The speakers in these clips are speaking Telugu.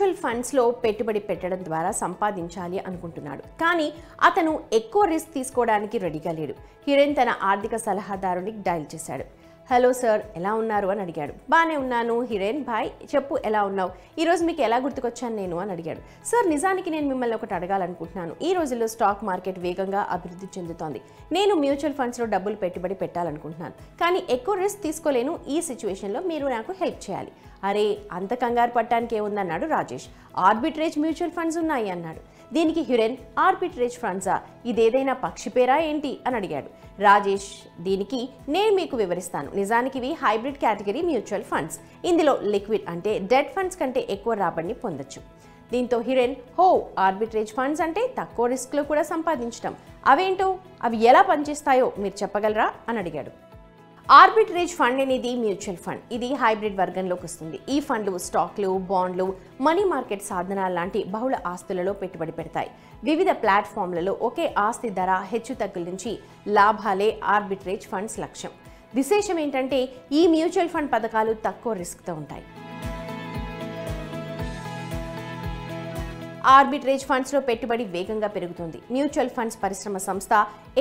మ్యూచువల్ ఫండ్స్లో పెట్టుబడి పెట్టడం ద్వారా సంపాదించాలి అనుకుంటున్నాడు. కానీ అతను ఎక్కువ రిస్క్ తీసుకోవడానికి రెడీగా లేడు. హిరెన్ తన ఆర్థిక సలహాదారునికి డయల్ చేశాడు. హలో సార్, ఎలా ఉన్నారు అని అడిగాడు. బాగానే ఉన్నాను హిరెన్ భాయ్, చెప్పు ఎలా ఉన్నావు, ఈరోజు మీకు ఎలా గుర్తుకొచ్చాను నేను అని అడిగాడు. సార్, నిజానికి నేను మిమ్మల్ని ఒకటి అడగాలనుకుంటున్నాను. ఈ రోజుల్లో స్టాక్ మార్కెట్ వేగంగా అభివృద్ధి చెందుతోంది. నేను మ్యూచువల్ ఫండ్స్లో డబ్బులు పెట్టుబడి పెట్టాలనుకుంటున్నాను, కానీ ఎక్కువ రిస్క్ తీసుకోలేను. ఈ సిచ్యువేషన్లో మీరు నాకు హెల్ప్ చేయాలి. అరే, అంత కంగారు పట్టడానికి ఏముందన్నాడు రాజేష్. ఆర్బిట్రేజ్ మ్యూచువల్ ఫండ్స్ ఉన్నాయి అన్నాడు. దీనికి హిరెన్, ఆర్బిట్రేజ్ ఫండ్సా, ఇదేదైనా పక్షి పేరా ఏంటి అని అడిగాడు. రాజేష్, దీనికి నేను మీకు వివరిస్తాను. నిజానికి ఇవి హైబ్రిడ్ కేటగిరీ మ్యూచువల్ ఫండ్స్. ఇందులో లిక్విడ్ అంటే డెట్ ఫండ్స్ కంటే ఎక్కువ రాబడిని పొందొచ్చు. దీంతో హిరెన్, ఆర్బిట్రేజ్ ఫండ్స్ అంటే తక్కువ రిస్క్లో కూడా సంపాదించడం, అవేంటో, అవి ఎలా పనిచేస్తాయో మీరు చెప్పగలరా అని అడిగాడు. ఆర్బిట్రేజ్ ఫండ్ అనేది మ్యూచువల్ ఫండ్. ఇది హైబ్రిడ్ వర్గంలోకి వస్తుంది. ఈ ఫండ్లు స్టాక్లు, బాండ్లు, మనీ మార్కెట్ సాధనాలు లాంటి బహుళ ఆస్తులలో పెట్టుబడి పెడతాయి. వివిధ ప్లాట్ఫామ్లలో ఒకే ఆస్తి ధర హెచ్చుతగ్గుల నుంచి లాభాలే ఆర్బిట్రేజ్ ఫండ్స్ లక్ష్యం. విశేషం ఏంటంటే ఈ మ్యూచువల్ ఫండ్ పథకాలు తక్కువ రిస్క్తో ఉంటాయి. ఆర్బిట్రేజ్ ఫండ్స్లో పెట్టుబడి వేగంగా పెరుగుతుంది. మ్యూచువల్ ఫండ్స్ పరిశ్రమ సంస్థ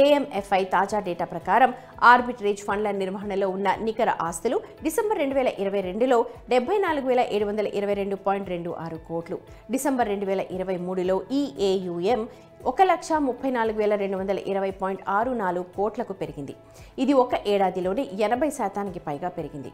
AMFI తాజా డేటా ప్రకారం ఆర్బిట్రేజ్ ఫండ్ల నిర్వహణలో ఉన్న నికర ఆస్తులు డిసెంబర్ 2022లో 74,722.26 కోట్లు. డిసెంబర్ 2023లో ఈ AUM 1,34,220.64 కోట్లకు పెరిగింది. ఇది ఒక ఏడాదిలోనే 80% పైగా పెరిగింది.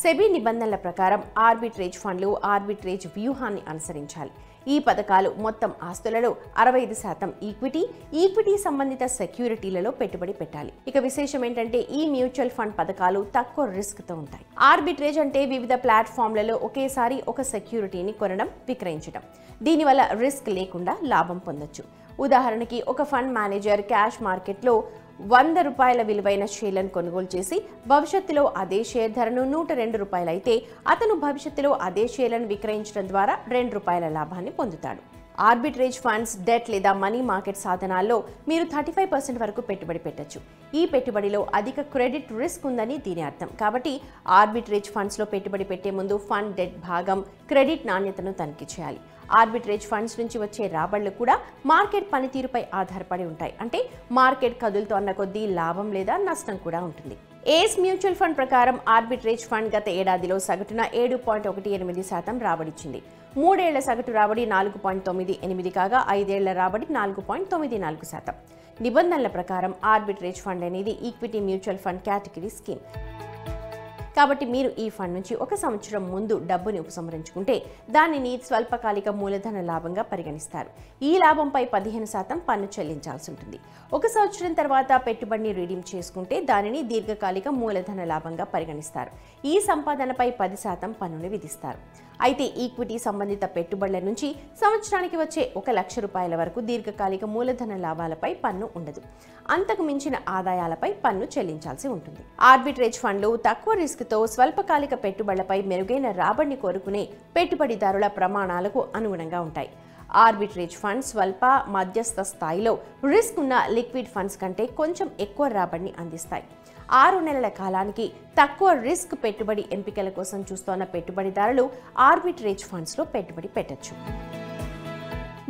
సెబీ నిబంధనల ప్రకారం ఆర్బిట్రేజ్ ఫండ్లు ఆర్బిట్రేజ్ వ్యూహాన్ని అనుసరించాలి. ఈ పథకాలు మొత్తం ఆస్తులలో 65% ఈక్విటీ సంబంధిత సెక్యూరిటీలలో పెట్టుబడి పెట్టాలి. ఇక విశేషం ఏంటంటే ఈ మ్యూచువల్ ఫండ్ పథకాలు తక్కువ రిస్క్తో ఉంటాయి. ఆర్బిట్రేజ్ అంటే వివిధ ప్లాట్ఫామ్లలో ఒకేసారి ఒక సెక్యూరిటీని కొనడం, విక్రయించడం. దీనివల్ల రిస్క్ లేకుండా లాభం పొందొచ్చు. ఉదాహరణకి, ఒక ఫండ్ మేనేజర్ క్యాష్ మార్కెట్లో ₹100 విలువైన షేర్లను కొనుగోలు చేసి భవిష్యత్తులో అదే షేర్ ధరను ₹102 అయితే అతను భవిష్యత్తులో అదే షేర్లను విక్రయించడం ద్వారా ₹2 లాభాన్ని పొందుతాడు. ఆర్బిట్రేజ్ ఫండ్స్, డెట్ లేదా మనీ మార్కెట్ సాధనాల్లో మీరు 35% వరకు పెట్టుబడి పెట్టొచ్చు. ఈ పెట్టుబడిలో అధిక క్రెడిట్ రిస్క్ ఉందని దీని అర్థం. కాబట్టి ఆర్బిట్రేజ్ ఫండ్స్లో పెట్టుబడి పెట్టే ముందు ఫండ్ డెట్ భాగం, క్రెడిట్ నాణ్యతను తనిఖీ చేయాలి. ఆర్బిట్రేజ్ ఫండ్స్ నుంచి వచ్చే రాబడులు కూడా మార్కెట్ పనితీరుపై ఆధారపడి ఉంటాయి. అంటే మార్కెట్ కదులుతోన్న కొద్దీ లాభం లేదా నష్టం కూడా ఉంటుంది. ఏస్ మ్యూచువల్ ఫండ్ ప్రకారం ఆర్బిట్రేజ్ ఫండ్ గత ఏడాదిలో సగటున 7.18% రాబడిచ్చింది. 3 ఏళ్ల సగటు రాబడి 4.98 కాగా 5 ఏళ్ల రాబడి 4.94%. నిబంధనల ప్రకారం ఆర్బిట్రేజ్ ఫండ్ అనేది equity mutual fund category scheme. కాబట్టి మీరు ఈ ఫండ్ నుంచి 1 సంవత్సరం ముందు డబ్బుని ఉపసంహరించుకుంటే దానిని స్వల్పకాలిక మూలధన లాభంగా పరిగణిస్తారు. ఈ లాభంపై 15% పన్ను చెల్లించాల్సి ఉంటుంది. 1 సంవత్సరం తర్వాత పెట్టుబడిని రిడీమ్ చేసుకుంటే దానిని దీర్ఘకాలిక మూలధన లాభంగా పరిగణిస్తారు. ఈ సంపాదనపై 10% పన్నుని విధిస్తారు. అయితే ఈక్విటీ సంబంధిత పెట్టుబడుల నుంచి సంవత్సరానికి వచ్చే ₹1,00,000 వరకు దీర్ఘకాలిక మూలధన లాభాలపై పన్ను ఉండదు. అంతకు మించిన ఆదాయాలపై పన్ను చెల్లించాల్సి ఉంటుంది. ఆర్బిట్రేజ్ ఫండ్లు తక్కువ రిస్క్తో స్వల్పకాలిక పెట్టుబడులపై మెరుగైన రాబడిని కోరుకునే పెట్టుబడిదారుల ప్రమాణాలకు అనుగుణంగా ఉంటాయి. ఆర్బిట్రేజ్ ఫండ్స్ స్వల్ప, మధ్యస్థ స్థాయిలో రిస్క్ ఉన్న లిక్విడ్ ఫండ్స్ కంటే కొంచెం ఎక్కువ రాబడిని అందిస్తాయి. 6 నెలల కాలానికి తక్కువ రిస్క్ పెట్టుబడి ఎంపికల కోసం చూస్తున్న పెట్టుబడిదారులు ఆర్బిట్రేజ్ ఫండ్స్లో పెట్టుబడి పెట్టొచ్చు.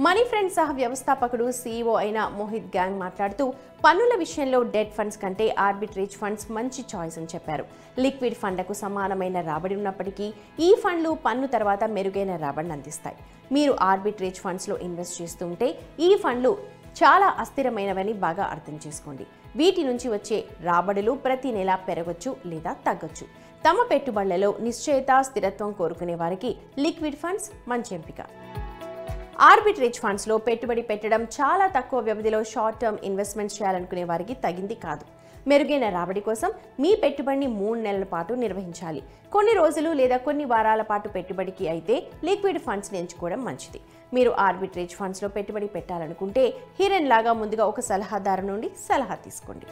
మనీ ఫ్రెండ్స్ సహ వ్యవస్థాపకుడు CEO అయిన మోహిత్ గ్యాంగ్ మాట్లాడుతూ పన్నుల విషయంలో డెట్ ఫండ్స్ కంటే ఆర్బిట్రేజ్ ఫండ్స్ మంచి చాయిస్ అని చెప్పారు. లిక్విడ్ ఫండ్లకు సమానమైన రాబడి ఉన్నప్పటికీ ఈ ఫండ్లు పన్ను తర్వాత మెరుగైన రాబడిని అందిస్తాయి. మీరు ఆర్బిట్రేజ్ ఫండ్స్లో ఇన్వెస్ట్ చేస్తుంటే ఈ ఫండ్లు చాలా అస్థిరమైనవని బాగా అర్థం చేసుకోండి. వీటి నుంచి వచ్చే రాబడులు ప్రతి నెల పెరగొచ్చు లేదా తగ్గొచ్చు. తమ పెట్టుబడులలో నిశ్చయిత, స్థిరత్వం కోరుకునే వారికి లిక్విడ్ ఫండ్స్ మంచి ఎంపిక. ఆర్బిట్రేజ్ ఫండ్స్లో పెట్టుబడి పెట్టడం చాలా తక్కువ వ్యవధిలో షార్ట్ టర్మ్ ఇన్వెస్ట్మెంట్స్ చేయాలనుకునే వారికి తగింది కాదు. మెరుగైన రాబడి కోసం మీ పెట్టుబడిని 3 నెలల పాటు నిర్వహించాలి. కొన్ని రోజులు లేదా కొన్ని వారాల పాటు పెట్టుబడికి అయితే లిక్విడ్ ఫండ్స్ని ఎంచుకోవడం మంచిది. మీరు ఆర్బిట్రేజ్ ఫండ్స్లో పెట్టుబడి పెట్టాలనుకుంటే హిరెన్ లాగా ముందుగా ఒక సలహాదారు నుండి సలహా తీసుకోండి.